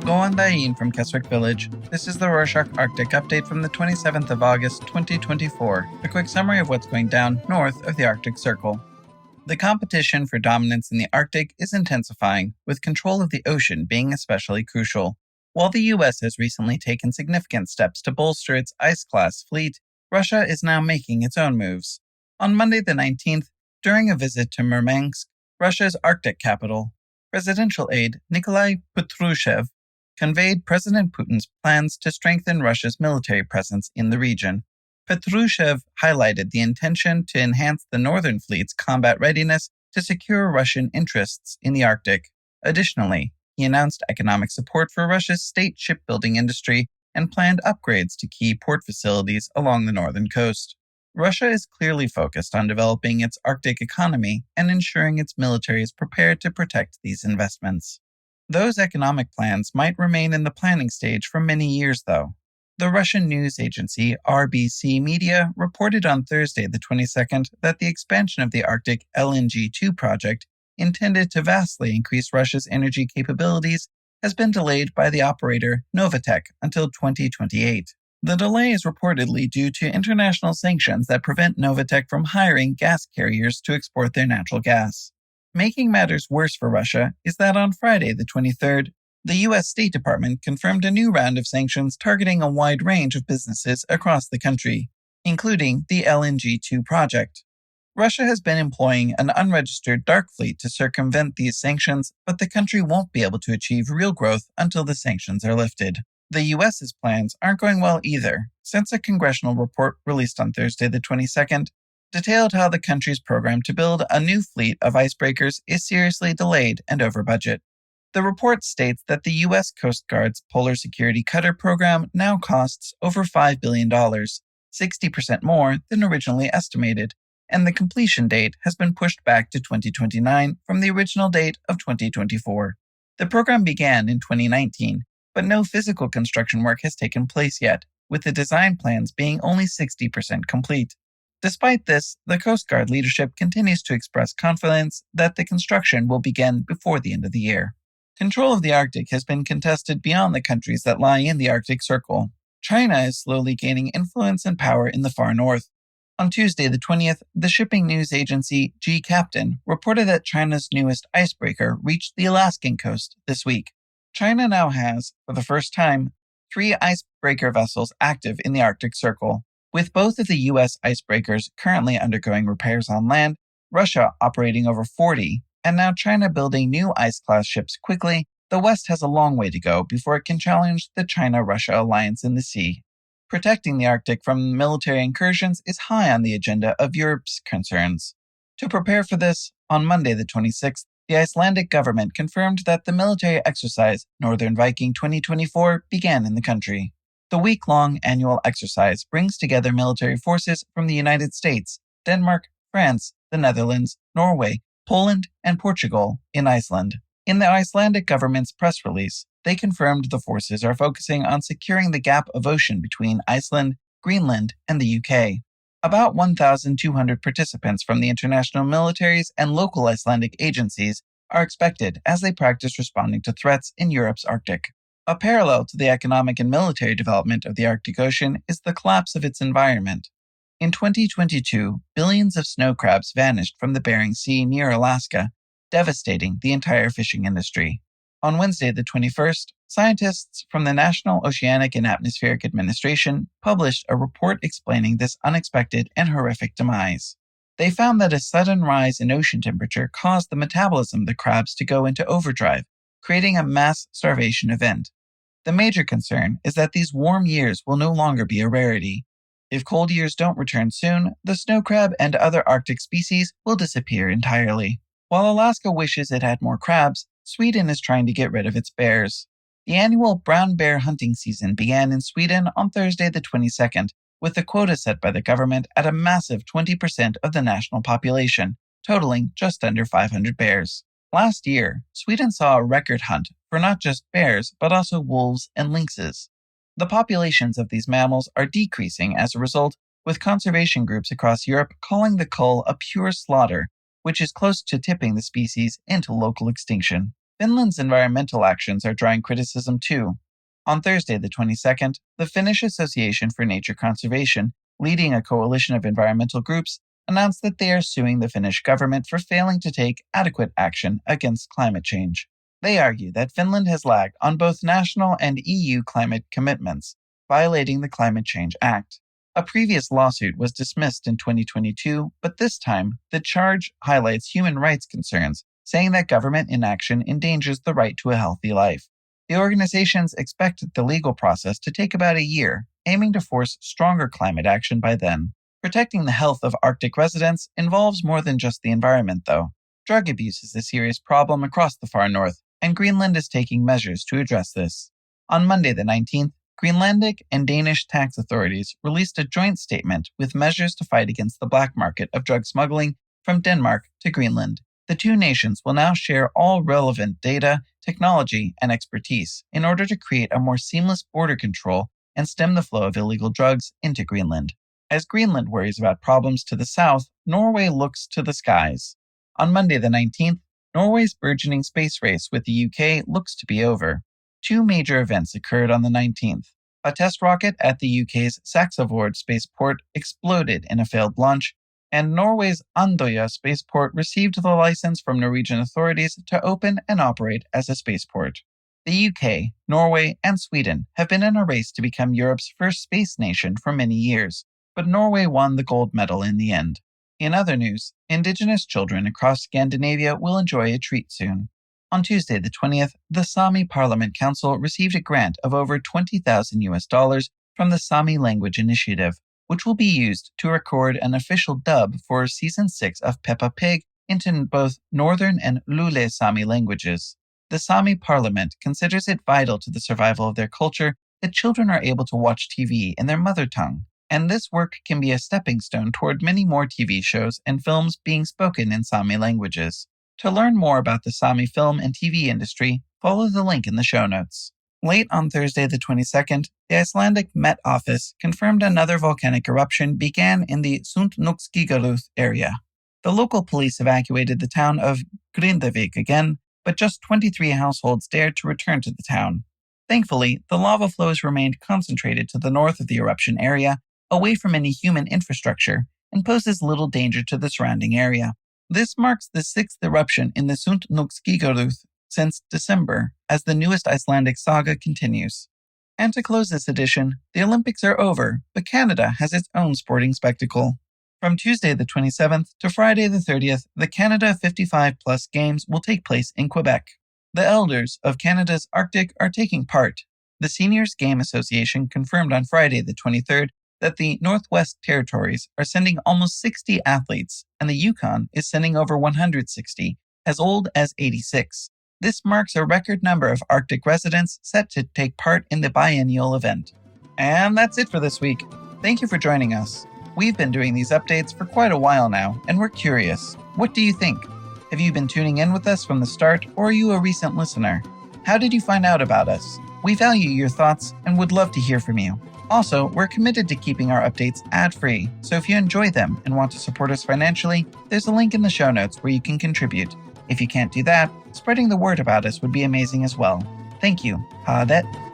Goandain from Keswick Village. This is the Rorschach Arctic update from the 27th of August, 2024. A quick summary of what's going down north of the Arctic Circle. The competition for dominance in the Arctic is intensifying, with control of the ocean being especially crucial. While the US has recently taken significant steps to bolster its ice-class fleet, Russia is now making its own moves. On Monday the 19th, during a visit to Murmansk, Russia's Arctic capital, presidential aide Nikolai Patrushev conveyed President Putin's plans to strengthen Russia's military presence in the region. Patrushev highlighted the intention to enhance the Northern Fleet's combat readiness to secure Russian interests in the Arctic. Additionally, he announced economic support for Russia's state shipbuilding industry and planned upgrades to key port facilities along the northern coast. Russia is clearly focused on developing its Arctic economy and ensuring its military is prepared to protect these investments. Those economic plans might remain in the planning stage for many years, though. The Russian news agency RBC Media reported on Thursday the 22nd that the expansion of the Arctic LNG-2 project, intended to vastly increase Russia's energy capabilities, has been delayed by the operator Novatek until 2028. The delay is reportedly due to international sanctions that prevent Novatek from hiring gas carriers to export their natural gas. Making matters worse for Russia is that on Friday the 23rd, the U.S. State Department confirmed a new round of sanctions targeting a wide range of businesses across the country, including the LNG-2 project. Russia has been employing an unregistered dark fleet to circumvent these sanctions, but the country won't be able to achieve real growth until the sanctions are lifted. The U.S.'s plans aren't going well either, since a congressional report released on Thursday the 22nd detailed how the country's program to build a new fleet of icebreakers is seriously delayed and over budget. The report states that the U.S. Coast Guard's Polar Security Cutter program now costs over $5 billion, 60% more than originally estimated, and the completion date has been pushed back to 2029 from the original date of 2024. The program began in 2019, but no physical construction work has taken place yet, with the design plans being only 60% complete. Despite this, the Coast Guard leadership continues to express confidence that the construction will begin before the end of the year. Control of the Arctic has been contested beyond the countries that lie in the Arctic Circle. China is slowly gaining influence and power in the far north. On Tuesday the 20th, the shipping news agency G-Captain reported that China's newest icebreaker reached the Alaskan coast this week. China now has, for the first time, 3 icebreaker vessels active in the Arctic Circle. With both of the U.S. icebreakers currently undergoing repairs on land, Russia operating over 40, and now China building new ice-class ships quickly, the West has a long way to go before it can challenge the China-Russia alliance in the sea. Protecting the Arctic from military incursions is high on the agenda of Europe's concerns. To prepare for this, on Monday the 26th, the Icelandic government confirmed that the military exercise Northern Viking 2024 began in the country. The week-long annual exercise brings together military forces from the United States, Denmark, France, the Netherlands, Norway, Poland, and Portugal in Iceland. In the Icelandic government's press release, they confirmed the forces are focusing on securing the gap of ocean between Iceland, Greenland, and the UK. About 1,200 participants from the international militaries and local Icelandic agencies are expected as they practice responding to threats in Europe's Arctic. A parallel to the economic and military development of the Arctic Ocean is the collapse of its environment. In 2022, billions of snow crabs vanished from the Bering Sea near Alaska, devastating the entire fishing industry. On Wednesday the 21st, scientists from the National Oceanic and Atmospheric Administration published a report explaining this unexpected and horrific demise. They found that a sudden rise in ocean temperature caused the metabolism of the crabs to go into overdrive, creating a mass starvation event. The major concern is that these warm years will no longer be a rarity. If cold years don't return soon, the snow crab and other Arctic species will disappear entirely. While Alaska wishes it had more crabs, Sweden is trying to get rid of its bears. The annual brown bear hunting season began in Sweden on Thursday the 22nd, with the quota set by the government at a massive 20% of the national population, totaling just under 500 bears. Last year, Sweden saw a record hunt for not just bears, but also wolves and lynxes. The populations of these mammals are decreasing as a result, with conservation groups across Europe calling the cull a pure slaughter, which is close to tipping the species into local extinction. Finland's environmental actions are drawing criticism too. On Thursday, the 22nd, the Finnish Association for Nature Conservation, leading a coalition of environmental groups, announced that they are suing the Finnish government for failing to take adequate action against climate change. They argue that Finland has lagged on both national and EU climate commitments, violating the Climate Change Act. A previous lawsuit was dismissed in 2022, but this time, the charge highlights human rights concerns, saying that government inaction endangers the right to a healthy life. The organizations expect the legal process to take about a year, aiming to force stronger climate action by then. Protecting the health of Arctic residents involves more than just the environment, though. Drug abuse is a serious problem across the far north, and Greenland is taking measures to address this. On Monday the 19th, Greenlandic and Danish tax authorities released a joint statement with measures to fight against the black market of drug smuggling from Denmark to Greenland. The two nations will now share all relevant data, technology, and expertise in order to create a more seamless border control and stem the flow of illegal drugs into Greenland. As Greenland worries about problems to the south, Norway looks to the skies. On Monday the 19th, Norway's burgeoning space race with the UK looks to be over. Two major events occurred on the 19th. A test rocket at the UK's Saxavord spaceport exploded in a failed launch, and Norway's Andøya spaceport received the license from Norwegian authorities to open and operate as a spaceport. The UK, Norway, and Sweden have been in a race to become Europe's first space nation for many years, but Norway won the gold medal in the end. In other news, Indigenous children across Scandinavia will enjoy a treat soon. On Tuesday the 20th, the Sami Parliament Council received a grant of over $20,000 from the Sami Language Initiative, which will be used to record an official dub for Season 6 of Peppa Pig into both Northern and Lule Sami languages. The Sami Parliament considers it vital to the survival of their culture that children are able to watch TV in their mother tongue, and this work can be a stepping stone toward many more TV shows and films being spoken in Sami languages. To learn more about the Sami film and TV industry, follow the link in the show notes. Late on Thursday the 22nd, the Icelandic Met Office confirmed another volcanic eruption began in the Sundhnúksgígaröð area. The local police evacuated the town of Grindavik again, but just 23 households dared to return to the town. Thankfully, the lava flows remained concentrated to the north of the eruption area, away from any human infrastructure, and poses little danger to the surrounding area. This marks the sixth eruption in the Sundhnúksgígaröð since December, as the newest Icelandic saga continues. And to close this edition, the Olympics are over, but Canada has its own sporting spectacle. From Tuesday the 27th to Friday the 30th, the Canada 55+ Games will take place in Quebec. The elders of Canada's Arctic are taking part. The Seniors Game Association confirmed on Friday the 23rd that the Northwest Territories are sending almost 60 athletes, and the Yukon is sending over 160, as old as 86. This marks a record number of Arctic residents set to take part in the biennial event. And that's it for this week. Thank you for joining us. We've been doing these updates for quite a while now, and we're curious. What do you think? Have you been tuning in with us from the start, or are you a recent listener? How did you find out about us? We value your thoughts and would love to hear from you. Also, we're committed to keeping our updates ad-free, so if you enjoy them and want to support us financially, there's a link in the show notes where you can contribute. If you can't do that, spreading the word about us would be amazing as well. Thank you. Ha det.